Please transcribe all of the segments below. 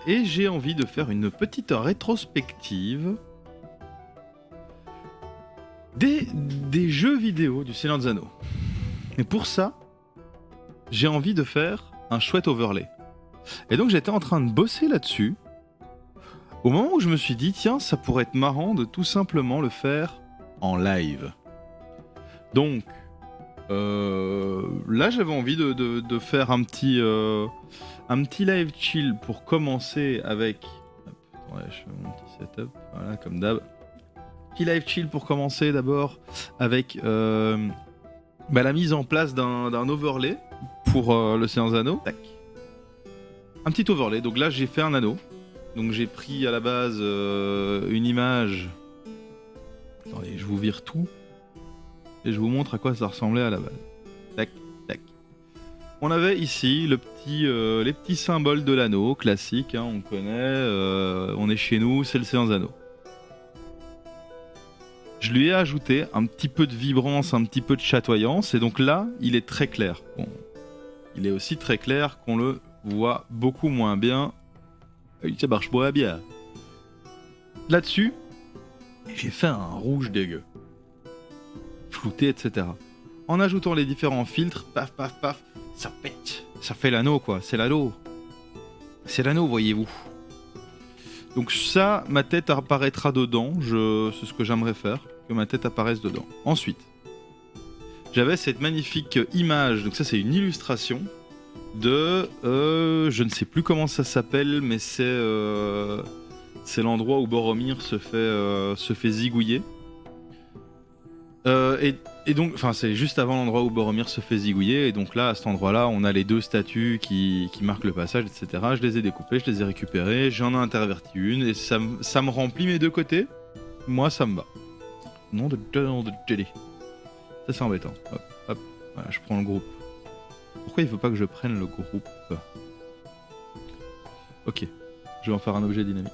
et j'ai envie de faire une petite rétrospective des jeux vidéo du Seigneur des Anneaux. Et pour ça, j'ai envie de faire un chouette overlay. Et donc j'étais en train de bosser là-dessus, au moment où je me suis dit, tiens, ça pourrait être marrant de tout simplement le faire en live. Donc, là j'avais envie de faire un petit live chill pour commencer avec... Attendez, je fais mon petit setup, voilà, comme d'hab. Petit live chill pour commencer d'abord avec la mise en place d'un overlay pour le Seigneur des Anneaux. Tac. Un petit overlay, donc là j'ai fait un anneau. Donc j'ai pris à la base une image. Attendez, je vous vire tout. Et je vous montre à quoi ça ressemblait à la base. Tac, tac. On avait ici les petits symboles de l'anneau, classique, hein, on connaît. On est chez nous, c'est le Seigneur des Anneaux. Je lui ai ajouté un petit peu de vibrance, un petit peu de chatoyance. Et donc là, il est très clair. Bon, il est aussi très clair qu'on le voit beaucoup moins bien. Ça marche moins bien. Là-dessus, j'ai fait un rouge dégueu. Flouté, etc. En ajoutant les différents filtres, paf, paf, paf, ça pète. Ça fait l'anneau, quoi. C'est l'anneau. C'est l'anneau, voyez-vous. Donc ça, ma tête apparaîtra dedans. C'est ce que j'aimerais faire, que ma tête apparaisse dedans. Ensuite, j'avais cette magnifique image. Donc ça, c'est une illustration de... je ne sais plus comment ça s'appelle, mais c'est l'endroit où Boromir se fait zigouiller. Et donc, enfin, c'est juste avant l'endroit où Boromir se fait zigouiller. Et donc là, à cet endroit-là, on a les deux statues qui marquent le passage, etc. Je les ai découpées, je les ai récupérées, j'en ai interverti une, et ça me remplit mes deux côtés. Moi, ça me va. Nom de Jelly. Ça, c'est embêtant. Hop, hop. Voilà, je prends le groupe. Pourquoi il veut pas que je prenne le groupe? Ok, je vais en faire un objet dynamique.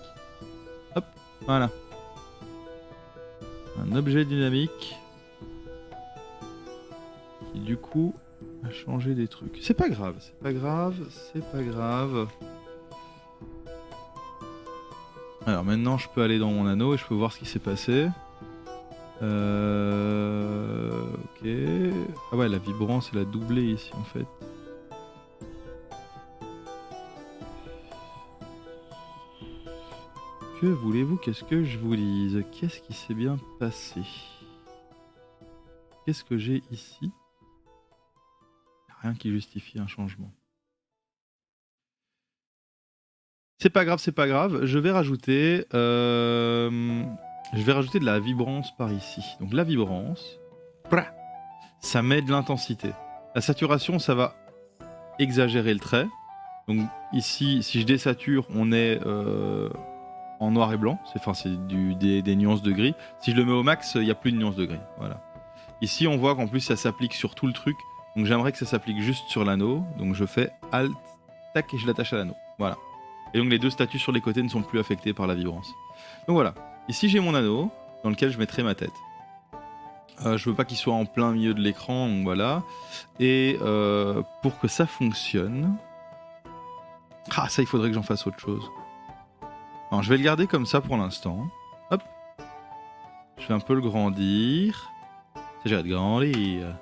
Hop, voilà. Un objet dynamique qui du coup a changé des trucs. C'est pas grave, c'est pas grave, c'est pas grave. Alors maintenant je peux aller dans mon anneau et je peux voir ce qui s'est passé. Ok. Ah ouais, la vibrance elle a doublé ici en fait. Que voulez-vous, qu'est-ce que je vous dise? Qu'est-ce qui s'est bien passé? Qu'est-ce que j'ai ici? Rien qui justifie un changement. C'est pas grave, c'est pas grave. Je vais rajouter de la vibrance par ici. Donc la vibrance, ça met de l'intensité. La saturation, ça va exagérer le trait. Donc ici, si je désature, on est en noir et blanc. C'est des nuances de gris. Si je le mets au max, il n'y a plus de nuances de gris. Voilà. Ici, on voit qu'en plus, ça s'applique sur tout le truc. Donc j'aimerais que ça s'applique juste sur l'anneau. Donc je fais Alt, tac, et je l'attache à l'anneau. Voilà. Et donc les deux statues sur les côtés ne sont plus affectées par la vibrance. Donc voilà. Ici, j'ai mon anneau dans lequel je mettrai ma tête. Je veux pas qu'il soit en plein milieu de l'écran, donc voilà. Et pour que ça fonctionne... Ah, ça, il faudrait que j'en fasse autre chose. Alors, je vais le garder comme ça pour l'instant. Hop. Je vais un peu le grandir. J'arrête de grandir.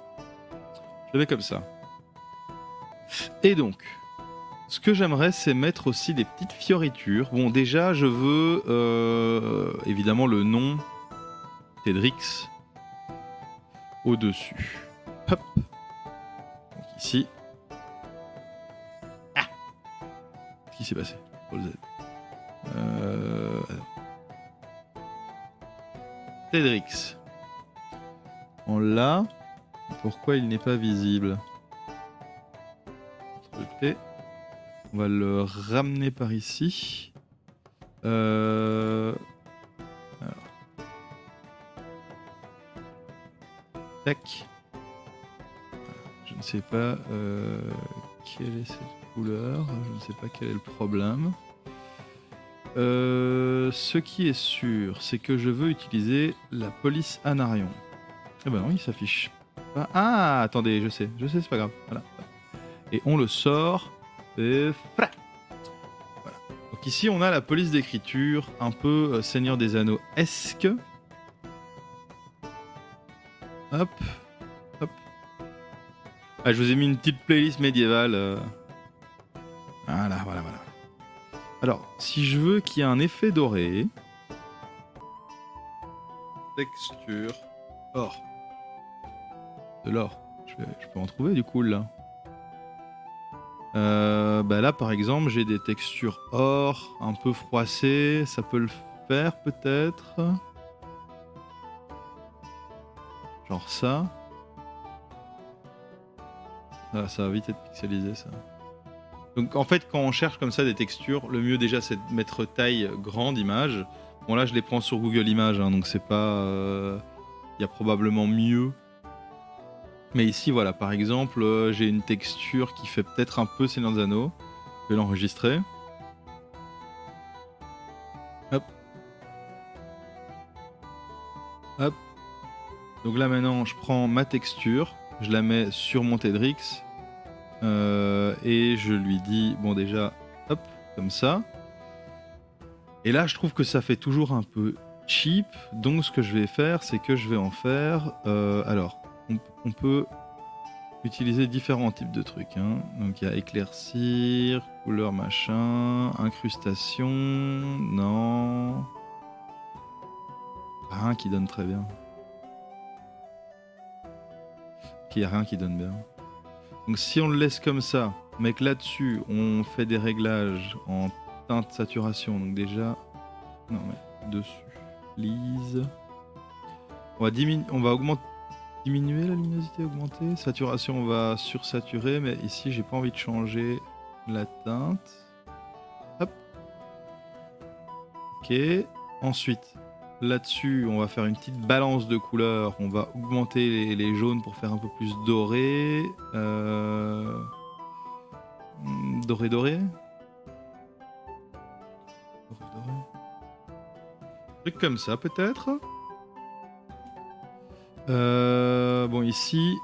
Je le mets comme ça. Et donc, ce que j'aimerais, c'est mettre aussi des petites fioritures. Bon, déjà, je veux évidemment le nom Thédrix au-dessus. Hop. Donc ici. Ah. Qu'est-ce qui s'est passé? Thédrix. On l'a. Pourquoi il n'est pas visible? T. On va le ramener par ici. Alors. Tac. Je ne sais pas quelle est cette couleur. Je ne sais pas quel est le problème. Ce qui est sûr, c'est que je veux utiliser la police Anarion. Eh ben non, il s'affiche pas. Ah, attendez, je sais, c'est pas grave. Voilà. Et on le sort. Voilà. Donc ici, on a la police d'écriture, un peu Seigneur des Anneaux-esque. Hop, hop. Ah, je vous ai mis une petite playlist médiévale. Voilà, voilà, voilà. Alors, si je veux qu'il y ait un effet doré... Texture... Or. De l'or. Je peux en trouver du coup là. Bah là par exemple j'ai des textures or, un peu froissées, ça peut le faire peut-être. Genre ça. Ah, ça va vite être pixelisé ça. Donc en fait quand on cherche comme ça des textures, le mieux déjà c'est de mettre taille grande image. Bon là je les prends sur Google Images hein, donc c'est pas... Il y a probablement mieux. Mais ici voilà par exemple j'ai une texture qui fait peut-être un peu Seigneur des Anneaux. Je vais l'enregistrer. Hop. Hop. Donc là maintenant je prends ma texture, je la mets sur mon Tedrix et je lui dis bon déjà hop comme ça. Et là je trouve que ça fait toujours un peu cheap, donc ce que je vais faire c'est que je vais en faire alors on peut utiliser différents types de trucs hein. Donc il y a éclaircir, couleur machin, incrustation, non, rien qui donne très bien. Qu'il n'y a rien qui donne bien. Donc si on le laisse comme ça, mais que là-dessus on fait des réglages en teinte saturation, donc déjà, non mais dessus, lise, on va diminuer la luminosité, augmenter, saturation on va sursaturer, mais ici j'ai pas envie de changer la teinte. Hop. Ok. Ensuite, là-dessus, on va faire une petite balance de couleurs. On va augmenter les jaunes pour faire un peu plus doré. Doré, doré. Truc comme ça, peut-être. Bon, ici,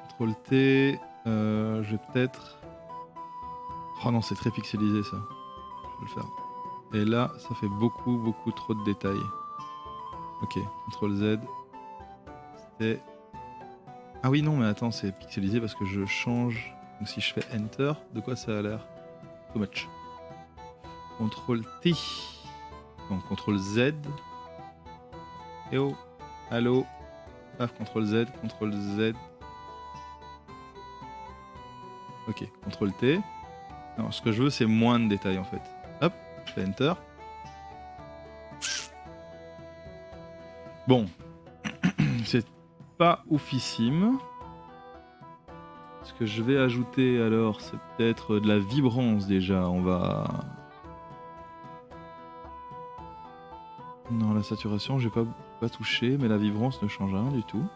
CTRL T. Je vais peut-être... Oh non, c'est très pixelisé, ça. Je vais le faire. Et là, ça fait beaucoup trop de détails. Ok, CTRL Z. C'était... Ah oui, non, mais attends, c'est pixelisé parce que je change. Donc si je fais Enter, de quoi ça a l'air? Too much. CTRL T. Non, CTRL Z. Et oh, allô. Paf, CTRL Z, CTRL Z. Ok, CTRL T. Non, ce que je veux, c'est moins de détails en fait. Hop, je fais Enter. Bon, c'est pas oufissime. Ce que je vais ajouter alors, c'est peut-être de la vibrance déjà. On va... Non, la saturation, j'ai pas touché, mais la vibrance ne change rien du tout.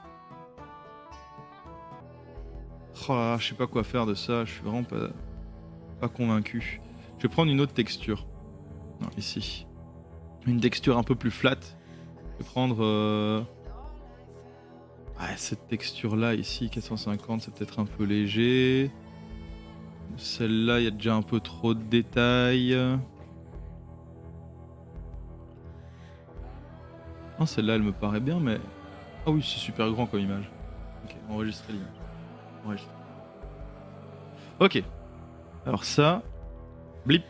Oh là là, je sais pas quoi faire de ça, je suis vraiment pas convaincu. Je vais prendre une autre texture. Non, ici. Une texture un peu plus flat. Je vais prendre... Ouais, cette texture-là, ici, 450, c'est peut-être un peu léger. Celle-là, il y a déjà un peu trop de détails. Non, celle-là, elle me paraît bien, mais... Ah oui, c'est super grand comme image. Ok, enregistrer l'image. Enregistrer. Ok. Alors ça... Blip.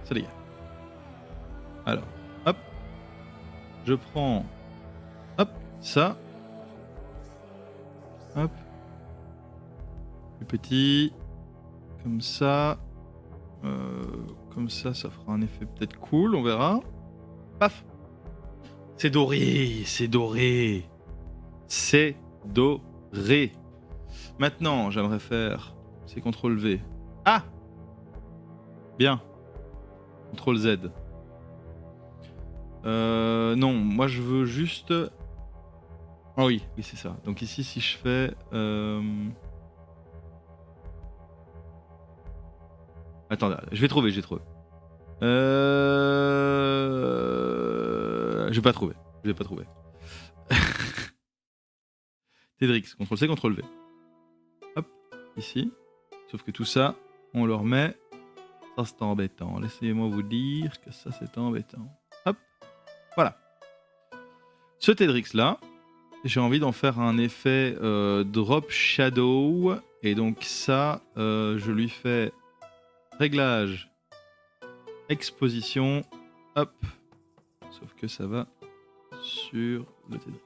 Ça dégage. Alors, hop. Je prends... Hop, ça. Hop. Plus petit. Comme ça. Comme ça, ça fera un effet peut-être cool, on verra. Paf. C'est doré, c'est doré. C'est doré. Maintenant, j'aimerais faire... C'est CTRL V. Ah. Bien. CTRL Z. Non, moi je veux juste... Ah oui, oui c'est ça. Donc ici, si je fais... Attends, je vais trouver, j'ai trouvé. Je vais pas trouver. Je vais pas trouver. Tedrix, CTRL C, CTRL V. Hop, ici. Sauf que tout ça, on le remet. Ça, c'est embêtant. Laissez-moi vous dire que ça, c'est embêtant. Hop. Voilà. Ce Tedrix là, j'ai envie d'en faire un effet drop shadow. Et donc ça, je lui fais réglage, exposition, hop. Sauf que ça va sur le Tedrix.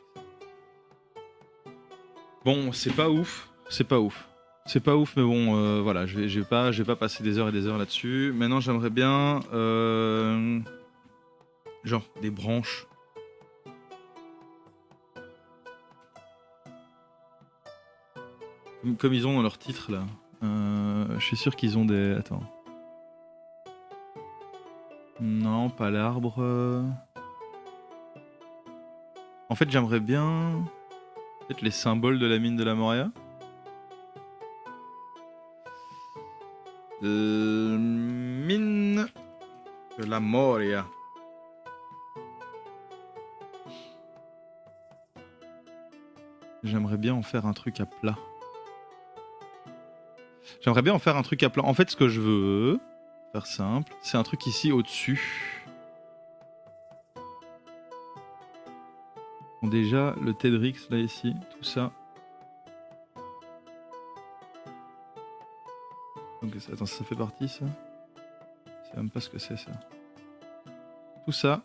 Bon, c'est pas ouf, c'est pas ouf. C'est pas ouf, mais bon, voilà, je vais pas passer des heures et des heures là-dessus. Maintenant, j'aimerais bien, genre, des branches. Comme ils ont dans leur titre, là. Je suis sûr qu'ils ont des... Attends. Non, pas l'arbre. En fait, j'aimerais bien... Peut-être les symboles de la mine de la Moria. Mine de la Moria. J'aimerais bien en faire un truc à plat. J'aimerais bien en faire un truc à plat. En fait, ce que je veux, faire simple, c'est un truc ici au-dessus. Bon, déjà, le Tedrix, là, ici, tout ça. Donc, attends, ça fait partie, ça? Je sais même pas ce que c'est, ça. Tout ça.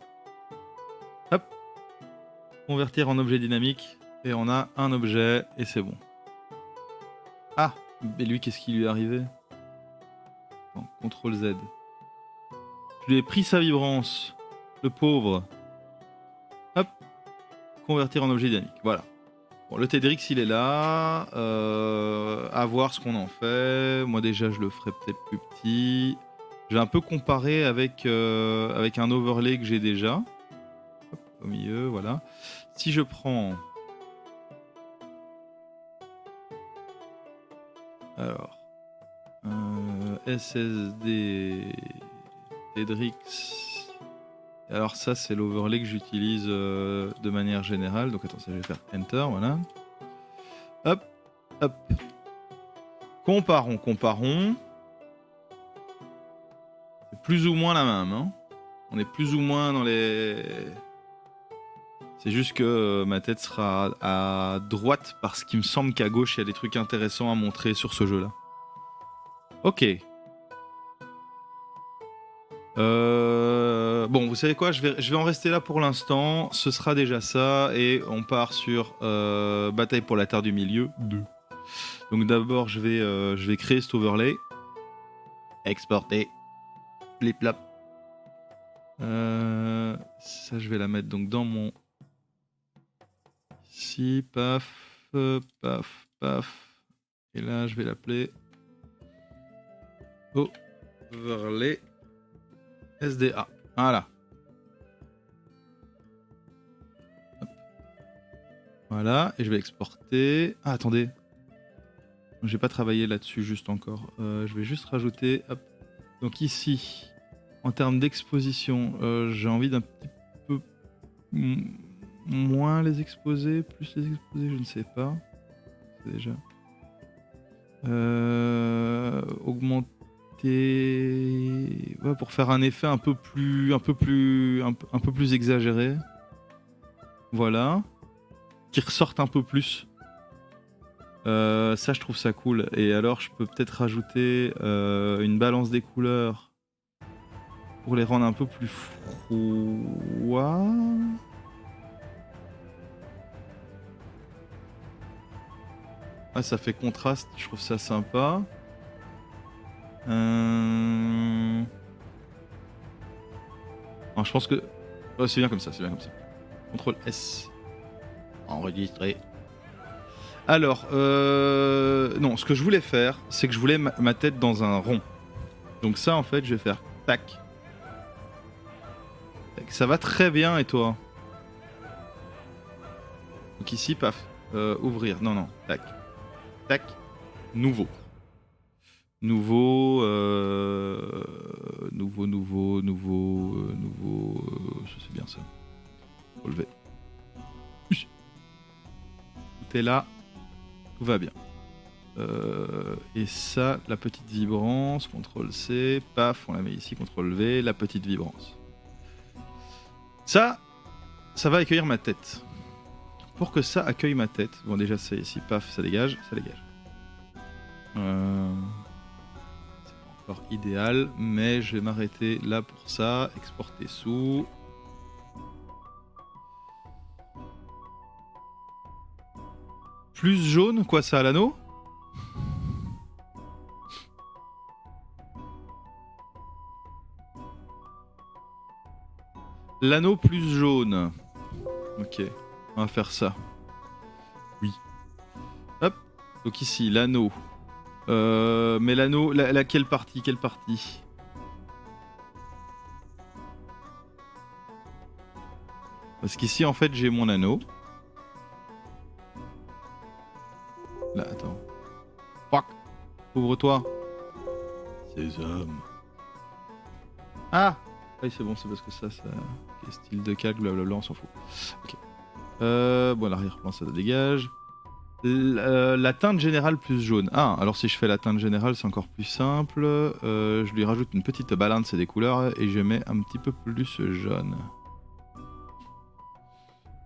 Hop. Convertir en objet dynamique. Et on a un objet, et c'est bon. Ah! Mais lui, qu'est-ce qui lui est arrivé? Attends, CTRL Z. Je lui ai pris sa vibrance. Le pauvre. Hop. Convertir en objet dynamique. Voilà. Bon, le Tedrix, il est là. À voir ce qu'on en fait. Moi, déjà, je le ferai peut-être plus petit. Je vais un peu comparer avec un overlay que j'ai déjà. Hop, au milieu, voilà. Si je prends... Alors... SSD... Tedrix... Alors ça, c'est l'overlay que j'utilise de manière générale. Donc attends, ça, je vais faire Enter, voilà. Hop, hop. Comparons. C'est plus ou moins la même, hein. On est plus ou moins dans les... C'est juste que ma tête sera à droite parce qu'il me semble qu'à gauche, il y a des trucs intéressants à montrer sur ce jeu-là. Ok. Bon, vous savez quoi, je vais en rester là pour l'instant. Ce sera déjà ça. Et on part sur Bataille pour la Terre du Milieu 2. Donc d'abord, je vais créer cet overlay. Exporter. Flip-flap. Ça, je vais la mettre donc dans mon... Ici, paf, paf, paf. Et là, je vais l'appeler... Overlay SDA. Voilà. Hop. Voilà, et je vais exporter... Ah, attendez. J'ai pas travaillé là-dessus juste encore. Je vais juste rajouter... Hop. Donc ici, en termes d'exposition, j'ai envie d'un petit peu moins les exposer, plus les exposer, je ne sais pas. C'est déjà... augmenter... Ouais, pour faire un effet un peu plus exagéré. Voilà. Qui ressorte un peu plus. Ça, je trouve ça cool. Et alors, je peux peut-être rajouter une balance des couleurs pour les rendre un peu plus froids. Ah, ça fait contraste, je trouve ça sympa. Non, je pense que... Oh, c'est bien comme ça, c'est bien comme ça. CTRL S. Enregistrer. Alors, non, ce que je voulais faire, c'est que je voulais ma tête dans un rond. Donc ça, en fait, je vais faire tac. Ça va très bien, et toi? Donc ici, paf. Ouvrir. Non, tac. Tac. Nouveau. Nouveau. C'est bien ça. Relever. Tout est là. Tout va bien. Et ça, la petite vibrance, CTRL C, paf, on la met ici, CTRL V, la petite vibrance. Ça va accueillir ma tête. Pour que ça accueille ma tête, bon déjà c'est ici, paf, ça dégage, ça dégage. C'est pas encore idéal, mais je vais m'arrêter là pour ça, exporter sous. Plus jaune, quoi ça à l'anneau? L'anneau plus jaune. Ok, on va faire ça. Oui. Hop. Donc ici, l'anneau. Mais l'anneau, quelle partie? Quelle partie? Parce qu'ici, en fait, j'ai mon anneau. Là, attends. Fuck. Ouvre-toi. Ces hommes. Ah! Oui, c'est bon, c'est parce que ça... Okay, style de calque, blablabla, on s'en fout. Ok. Bon, l'arrière-plan, ça dégage. La teinte générale plus jaune. Ah, alors si je fais la teinte générale, c'est encore plus simple. Je lui rajoute une petite balance des couleurs et je mets un petit peu plus jaune.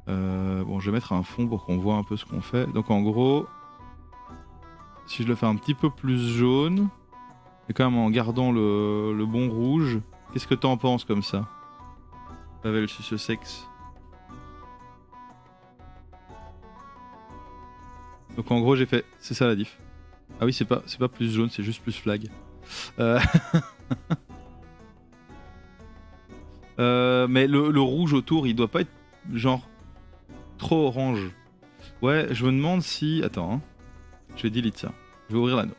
Bon, je vais mettre un fond pour qu'on voit un peu ce qu'on fait. Donc en gros, si je le fais un petit peu plus jaune, et quand même en gardant le bon rouge, qu'est-ce que t'en penses comme ça, Pavel Sussex? Donc en gros j'ai fait, c'est ça la diff. Ah oui, c'est pas plus jaune, c'est juste plus flag. Mais le rouge autour, il doit pas être genre trop orange. Ouais, je me demande si... Attends, hein. Je vais delete ça. Je vais ouvrir l'anneau.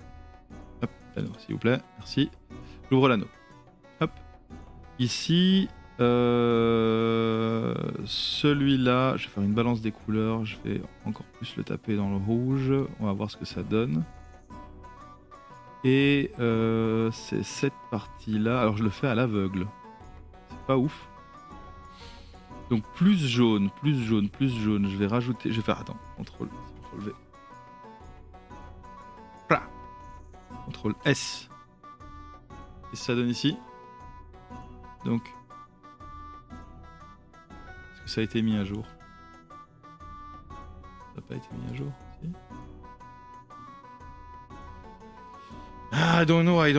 Hop, l'anneau, s'il vous plaît, merci. J'ouvre l'anneau. Hop. Ici, celui-là, je vais faire une balance des couleurs. Je vais encore plus le taper dans le rouge. On va voir ce que ça donne. Et c'est cette partie-là. Alors je le fais à l'aveugle. C'est pas ouf. Donc plus jaune, plus jaune, plus jaune. Je vais rajouter... Je vais faire... Attends, CTRL V. CTRL S. Et ça donne ici. Donc... Est-ce que ça a été mis à jour? Ça n'a pas été mis à jour, si. I don't know.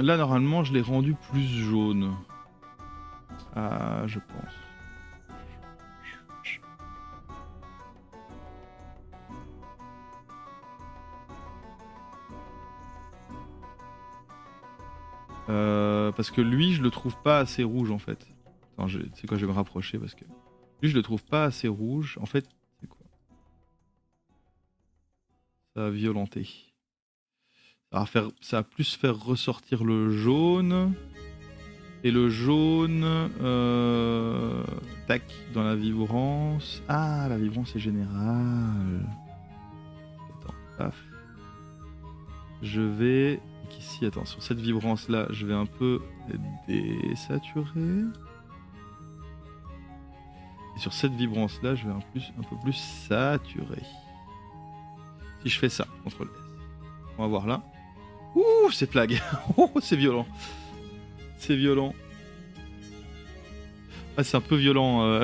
Là, normalement, je l'ai rendu plus jaune. Ah, je pense. Parce que lui, je le trouve pas assez rouge en fait. Attends, c'est quoi, je vais me rapprocher parce que lui, je le trouve pas assez rouge. En fait, c'est quoi? Ça va violenter. Ça va plus faire ressortir le jaune. Et le jaune, tac, dans la vibrance. Ah, la vibrance est générale. Attends, paf. Je vais... Donc ici, attends, sur cette vibrance-là, je vais un peu désaturer. Et sur cette vibrance-là, je vais un peu plus saturer. Si je fais ça, CTRL S. On va voir là. Ouh, c'est flag. Oh, c'est violent. C'est violent. Ah, c'est un peu violent.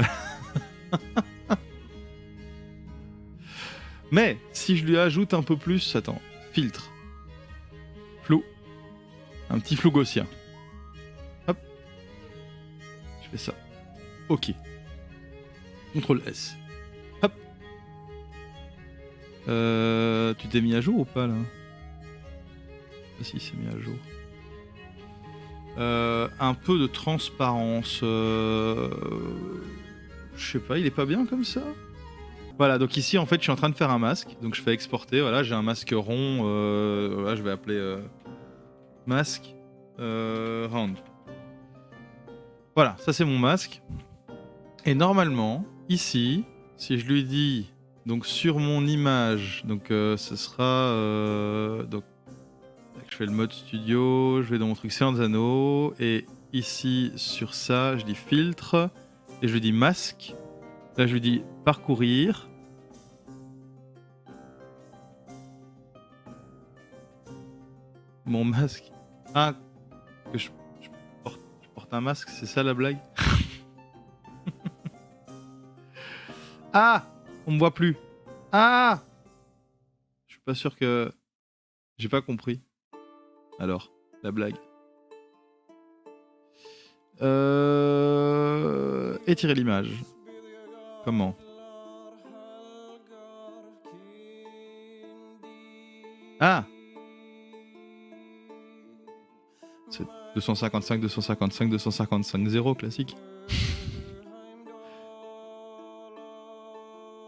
Mais, si je lui ajoute un peu plus... Attends, filtre. Flou. Un petit flou gaussien. Hop. Je fais ça. Ok. CTRL S. Hop. Tu t'es mis à jour ou pas là? Ah si, c'est mis à jour. Un peu de transparence. Je sais pas, il est pas bien comme ça? Voilà, donc ici en fait je suis en train de faire un masque. Donc je fais exporter, voilà, j'ai un masque rond. Voilà, je vais appeler masque round. Voilà, ça c'est mon masque. Et normalement, ici, si je lui dis, donc sur mon image, donc ce sera... donc, je fais le mode studio, je vais dans mon truc Seigneur des Anneaux, et ici, sur ça, je dis filtre, et je lui dis masque. Là, je lui dis parcourir. mon masque. Ah, que je porte un masque, c'est ça la blague? Ah! On me voit plus. Ah! Je suis pas sûr que... J'ai pas compris. Alors, la blague. Étirer l'image. Comment? Ah! C'est 255, 255, 255, 0 classique.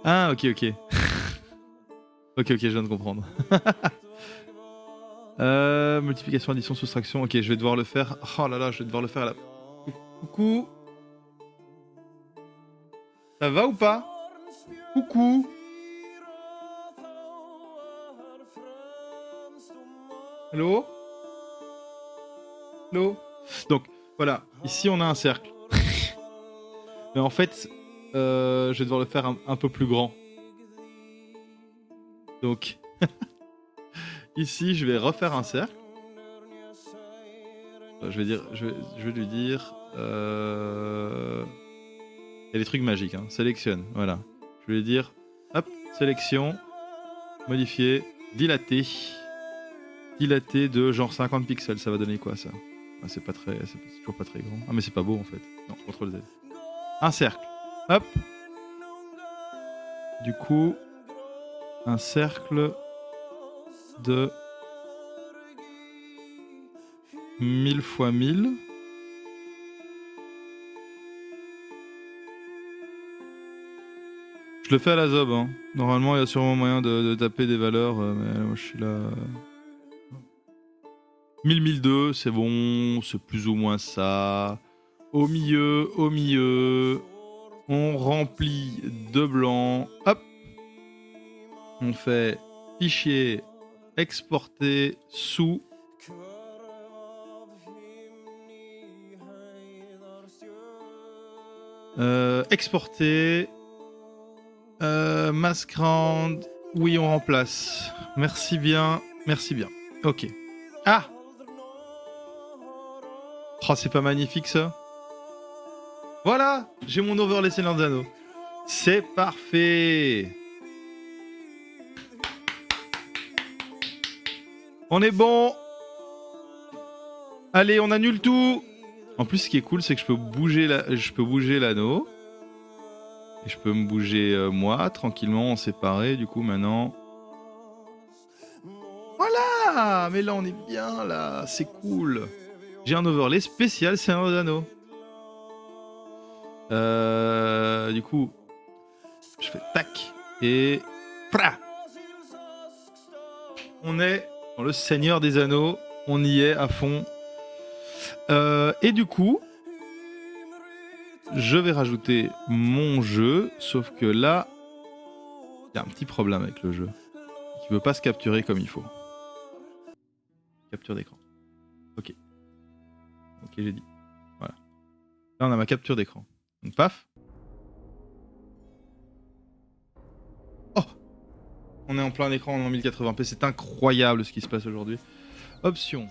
Ah, ok, ok. Ok, je viens de comprendre. Multiplication, addition, soustraction. Ok, je vais devoir le faire. Oh là là, je vais devoir le faire à la... Coucou. Ça va ou pas? Coucou. Hello? Hello? Donc, voilà. Ici, on a un cercle. Mais en fait, je vais devoir le faire un peu plus grand. Donc, ici, je vais refaire un cercle. Je vais lui dire... Il y a des trucs magiques, hein. Sélectionne, voilà. Je vais lui dire, hop, sélection, modifier, dilater. Dilater de genre 50 pixels, ça va donner quoi ça? Ah, c'est toujours pas très grand. Ah mais c'est pas beau en fait. Non, CTRL Z. Un cercle. Hop. Du coup, un cercle de 1000 x 1000. Je le fais à la zob, hein. Normalement, il y a sûrement moyen de taper des valeurs, mais moi je suis là. 1000, 1002, c'est bon, c'est plus ou moins ça. Au milieu, on remplit de blanc. Hop. On fait fichier, exporter sous. Exporter. Mask round. Oui, on remplace. Merci bien. Merci bien. Ok. Ah! Oh, c'est pas magnifique ça? Voilà! J'ai mon overlay Seigneur des Anneaux. C'est parfait! On est bon! Allez, on annule tout! En plus, ce qui est cool, c'est que je peux bouger l'anneau. Et je peux me bouger moi, tranquillement, en séparé. Du coup, maintenant... Voilà! Mais là, on est bien, là. C'est cool. J'ai un overlay spécial Seigneur des Anneaux. Du coup, je fais tac. Et... Pra! On est dans le Seigneur des Anneaux. On y est à fond. Et du coup... Je vais rajouter mon jeu, sauf que là, il y a un petit problème avec le jeu. Qui veut pas se capturer comme il faut. Capture d'écran. Ok. Ok, j'ai dit. Voilà. Là, on a ma capture d'écran. Donc, paf. Oh! On est en plein écran en 1080p. C'est incroyable ce qui se passe aujourd'hui. Options.